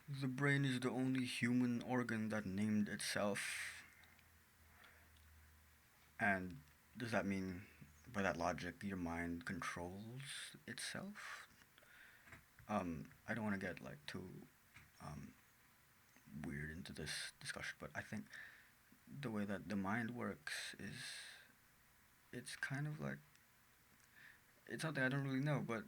The brain is the only human organ that named itself. And does that mean, by that logic, your mind controls itself? I don't want to get like too um, weird into this discussion, but I think the way that the mind works is it's kind of like it's something I don't really know, but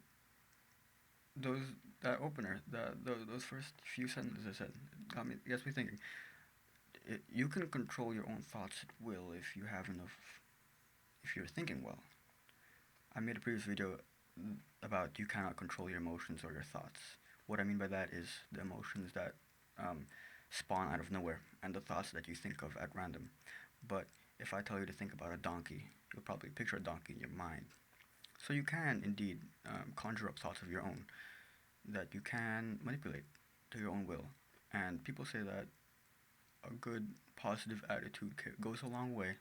those that opener, those first few sentences I said, gets me thinking. You can control your own thoughts at will if you have enough, if you're thinking well. I made a previous video about you cannot control your emotions or your thoughts. What I mean by that is the emotions that um, spawn out of nowhere and the thoughts that you think of at random. But if I tell you to think about a donkey, you'll probably picture a donkey in your mind. So you can indeed conjure up thoughts of your own that you can manipulate to your own will. And people say that a good positive attitude goes a long way,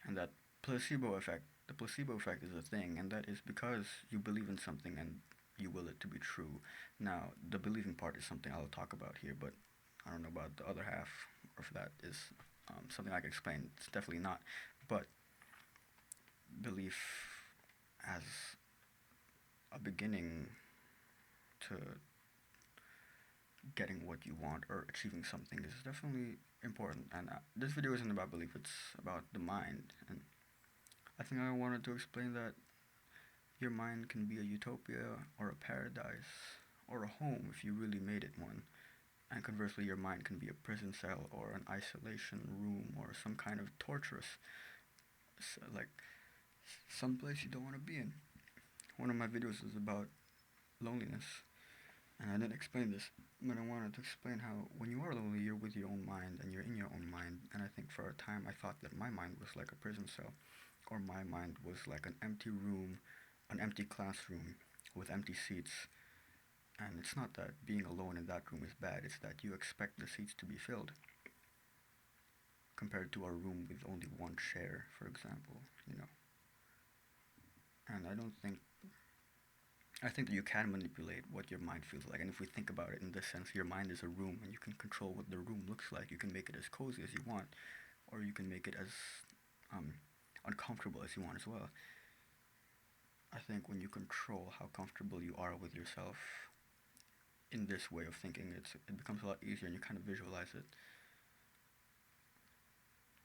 and that placebo effect, the placebo effect is a thing, and that is because you believe in something and you will it to be true. Now, the believing part is something I'll talk about here, but I don't know about the other half, or if that is something I can explain. It's definitely not. But belief as a beginning to getting what you want or achieving something is definitely important. And this video isn't about belief, it's about the mind. And I think I wanted to explain that your mind can be a utopia or a paradise or a home if you really made it one. And conversely, your mind can be a prison cell or an isolation room or some kind of torturous, like some place you don't want to be in. One of my videos is about loneliness, and I didn't explain this, but I wanted to explain how when you are lonely, you're with your own mind and you're in your own mind. And I think for a time I thought that my mind was like a prison cell, or my mind was like an empty room, an empty classroom with empty seats. And it's not that being alone in that room is bad, it's that you expect the seats to be filled compared to a room with only one chair, for example, you know. And I think that you can manipulate what your mind feels like. And if we think about it in this sense, your mind is a room and you can control what the room looks like. You can make it as cozy as you want, or you can make it as um, uncomfortable as you want as well. I think when you control how comfortable you are with yourself in this way of thinking, it becomes a lot easier and you kind of visualize it.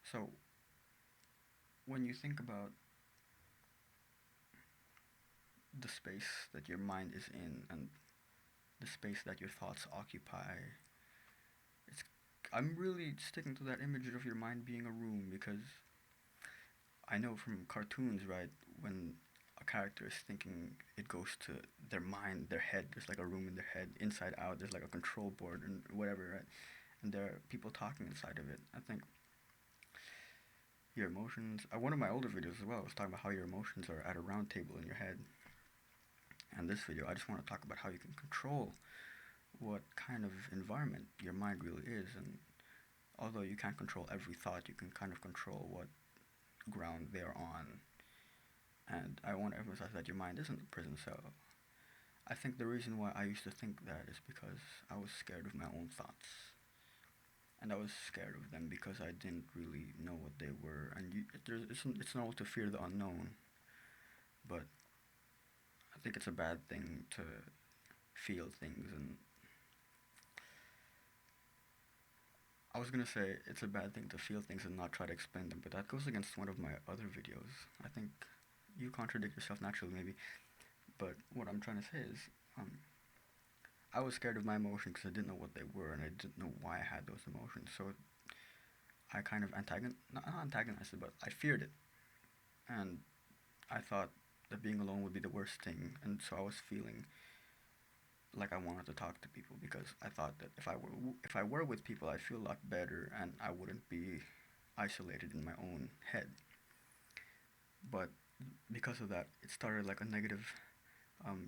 So when you think about the space that your mind is in and the space that your thoughts occupy, it's I'm really sticking to that image of your mind being a room because I know from cartoons, right, when a character is thinking, it goes to their mind, their head. There's like a room in their head, inside out. There's like a control board and whatever, right? And there are people talking inside of it. I think your emotions. One of my older videos as well was talking about how your emotions are at a round table in your head. And this video, I just want to talk about how you can control what kind of environment your mind really is. And although you can't control every thought, you can kind of control what ground they're on. And I want to emphasize that your mind isn't a prison cell. I think the reason why I used to think that is because I was scared of my own thoughts. And I was scared of them because I didn't really know what they were. And it's normal to fear the unknown, but I think it's a bad thing to feel things. And I was gonna say it's a bad thing to feel things and not try to explain them, but that goes against one of my other videos. I think you contradict yourself naturally, maybe. But what I'm trying to say is, um, I was scared of my emotions because I didn't know what they were and I didn't know why I had those emotions. So I kind of not antagonized it, but I feared it. And I thought that being alone would be the worst thing. And so I was feeling like I wanted to talk to people because I thought that if I were with people, I'd feel a lot better and I wouldn't be isolated in my own head. But because of that, it started like a negative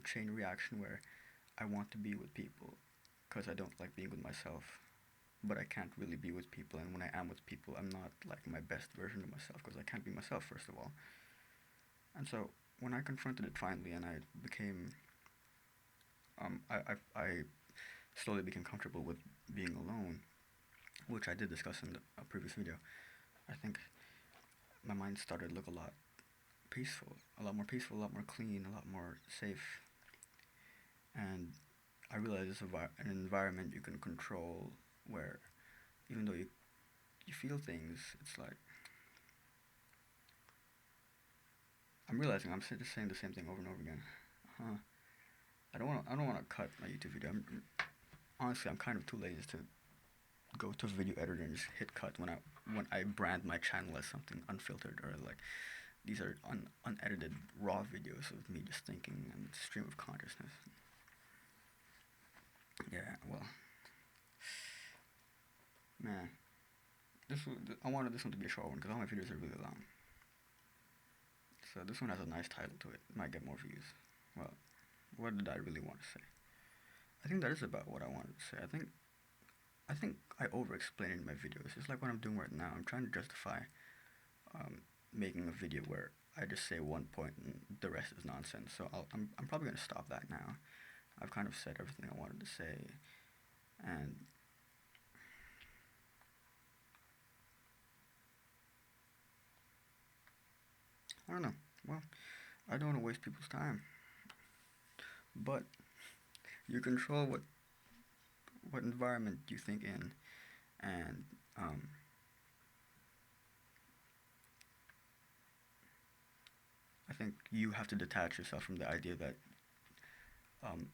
chain reaction where I want to be with people because I don't like being with myself, but I can't really be with people. And when I am with people, I'm not like my best version of myself because I can't be myself, first of all. And so when I confronted it finally and I became, I slowly became comfortable with being alone, which I did discuss in a previous video, I think my mind started to look a lot peaceful, a lot more peaceful, a lot more clean, a lot more safe. And I realized it's an environment you can control where even though you feel things, it's like I'm realizing I'm just saying the same thing over and over again. Huh. I don't want to cut my YouTube video. Honestly, I'm kind of too lazy to go to a video editor and just hit cut when I brand my channel as something unfiltered, or like these are unedited raw videos of me just thinking and stream of consciousness. Yeah, well, man, I wanted this one to be a short one because all my videos are really long. So this one has a nice title to it. Might get more views. Well, what did I really want to say? I think that is about what I wanted to say. I think I over-explain in my videos. It's like what I'm doing right now. I'm trying to justify making a video where I just say one point and the rest is nonsense. So I'm probably gonna stop that now. I've kind of said everything I wanted to say, and I don't know. Well, I don't want to waste people's time, but you control what environment you think in, and I think you have to detach yourself from the idea that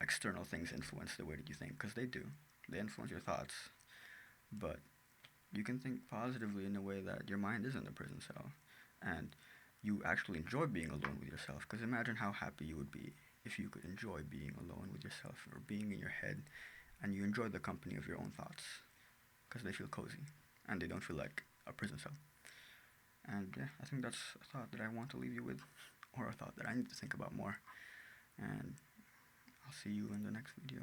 external things influence the way that you think, because they do. They influence your thoughts, but you can think positively in a way that your mind isn't a prison cell, and you actually enjoy being alone with yourself. Because imagine how happy you would be if you could enjoy being alone with yourself, or being in your head, and you enjoy the company of your own thoughts, because they feel cozy and they don't feel like a prison cell. And yeah, I think that's a thought that I want to leave you with, or a thought that I need to think about more. And I'll see you in the next video.